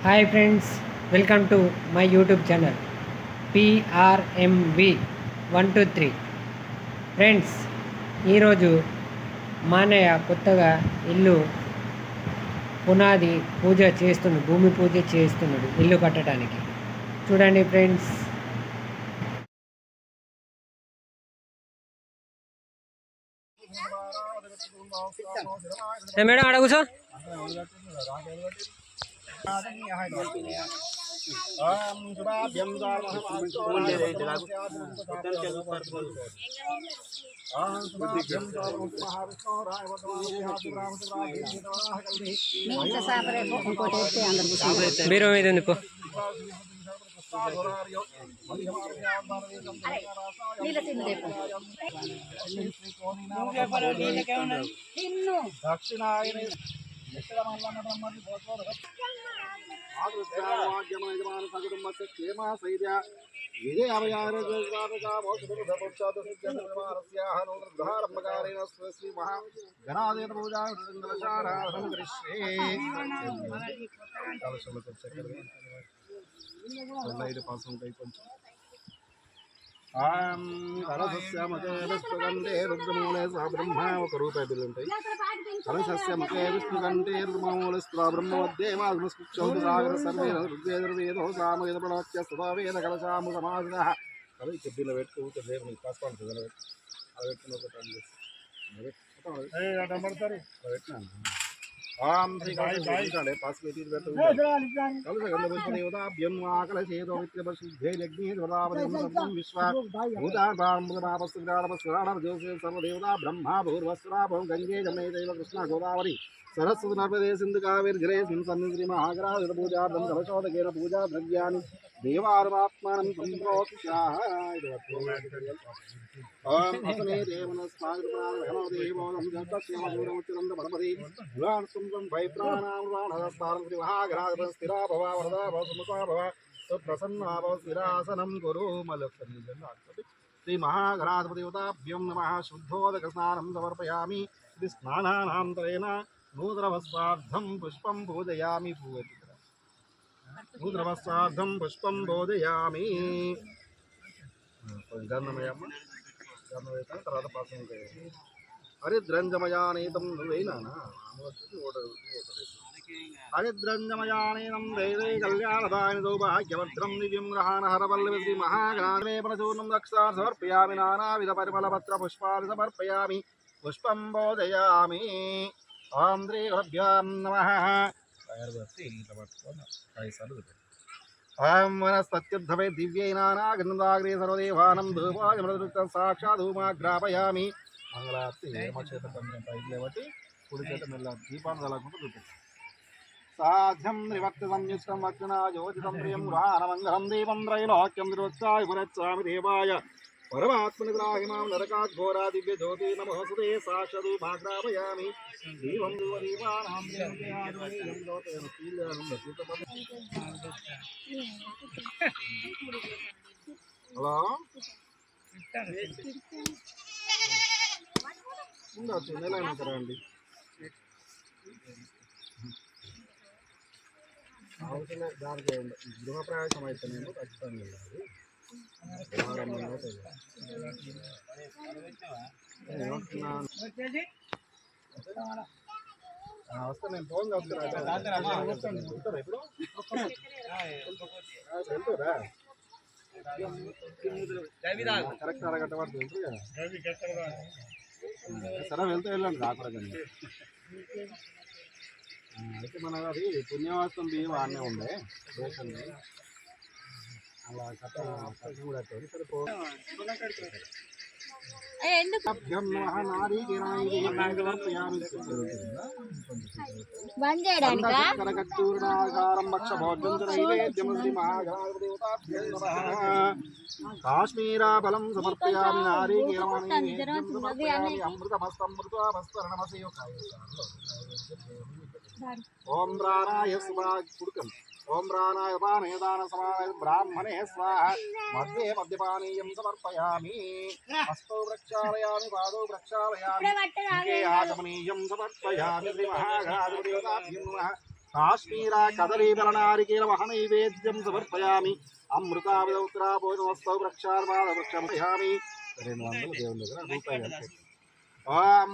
Hi friends, welcome to my YouTube channel PRMV123. Friends, ఈరోజు మా అన్నయ్య కొత్తగా ఇల్లు పునాది పూజ చేస్తున్నాడు, భూమి పూజ చేస్తున్నాడు ఇల్లు కట్టడానికి. చూడండి ఫ్రెండ్స్. మేడం అక్కడ కూర్చో. బీరో మీద ఉంది పో. దక్షిణాయన కలశస్య మకే విష్ణుకంఠే రుద్రమూలే సహ బ్రహ్మ ఒక రూపాయి బిల్లు ఉంటాయి. కలశస్య మకే విష్ణుకంఠే రుద్రమూలే సహ బ్రహ్మ మధ్యే మాస్ముక్షౌతు సాగర సర్వే ఋగ్వేదో సామవేద ప్రణవత్య సుధావేద కలశాము సమాసనః. అది చెడ్డీలో పెట్టుకుంటే దేవుని కాస్పాడు అలా పెట్టుకుని ఒక పెట్టినాను. బ్రహ్మ భూర్వస్వరాభం గంగే జమే దైవ కృష్ణ గోదావరి సరస్వతి నర్మదే సింధు కావేరి జలేస్మిన్ సన్నిధి మహాగ్రహ పూజార్థం కలశోదకేన పూజా ద్రవ్యాన్ని దేవారమాత్మానం సంప్రోక్షాః. ఓం అసనే దేవన స్వాగతం దేవోం జంతస్యమూరముచ్చంద పరమదే గుణాంసం వైప్రాణామృతానహస్తారం శ్రీ మహాగ్రహ స్థిరా భవ వరదా భవ సుముఖా భవ సుప్రసన్నా భవ స్థిరాసనం కురు మలక్ష్మీ. శ్రీ మహాగణాధిపతివతాభ్యం నమః. శుద్ధోదక స్నానం సమర్పయామి. ఇది స్నానానంతరేణ నూతనవస్త్రార్థం పుష్పం పూజయామి. నూతనవస్త్రార్థం పుష్పం బోధయామి. గంధమయమ్మ గంధమైతే తర్వాత పాసం హరిద్రంజమయానీతం నువ్వేనా హరిద్రంజమయానీనం దేవే కళ్యాణదాని సౌభాగ్యభద్రం దివ్యం గ్రహాణ హరవల్లవి శ్రీ మహాగణాధిపతిపూర్ణం దక్షార్ సమర్పయామి. నానావిధ పరిమళపత్ర పుష్పాలు సమర్పయామి. పుష్పం బోధయామి. ఓం శ్రీ గురుభ్యాం నమః. ఓం వనస్పత్యుద్ధవే దివ్యై నానాగంధాగ్రే సర్వదేవానం ధూపాయ సాక్షాత్ ధూమాగ్రాపయామి. మంగళార్తి చేత కొంచెం పైకి లేబట్టి కుడి చేత మెల్ల దీపాన్ని తలకుంటూ చూపించాం. సాధ్యం నివర్తి సంయుష్టం వక్షణ జ్యోతిషం ప్రియం రానమంగళం దీపం త్రైలోక్యం నిరుత్సాయ పునచ్చామి దేవాయ పరమాత్మని గ్రాహిమాం నరకాఘోరా దివ్య జ్యోతి నమోస్తుతే సాక్షాత్ ధూమాగ్రాపయామి. దీపం దీవానాం హలో ఉండొచ్చు నెలైనా అండి. అవసరం దానికి గృహప్రవేశం అయితే నేను ఖచ్చితంగా వెళ్ళాలి. వస్తే నేను ఫోన్ చేస్తాను. ఇప్పుడు వెళ్తారా కరెక్ట్ అరగంట పడుతుంది సరే వెళ్తే వెళ్ళండి రాకూడదు కానీ. అయితే మన అది పుణ్యవాసం బియ్యం ఆడనే ఉండే రేషన్ అలా కట్ట కూడా సరిపో. కాశ్మీరా ఫలం సమర్పయామి. నారీకేరమణి అమృతమస్తమృతమస్తరణమసే. ఓం ప్రాణాయ కుడుకం ఓం ప్రాణాయ పానేదాన సమాయ బ్రాహ్మణే స్వాహ. మధ్యే మద్యపానీయం సమర్పయామి. హస్తౌ ప్రక్షాళయామి పాదౌ ప్రక్షాళయామి. ఆచమనీయం సమర్పయామి. శ్రీ మహాగణాధిపతివతాభ్యం నమః. కాశ్మీర కదలీబలనారికేల మహనైవేద్యం సమర్పయామి అమృతావిదౌత్రా భోజనవస్తౌ వృక్షార్వాద వృక్షం పయామి 200 దేవుని దగ్గర రూపాయి ఓం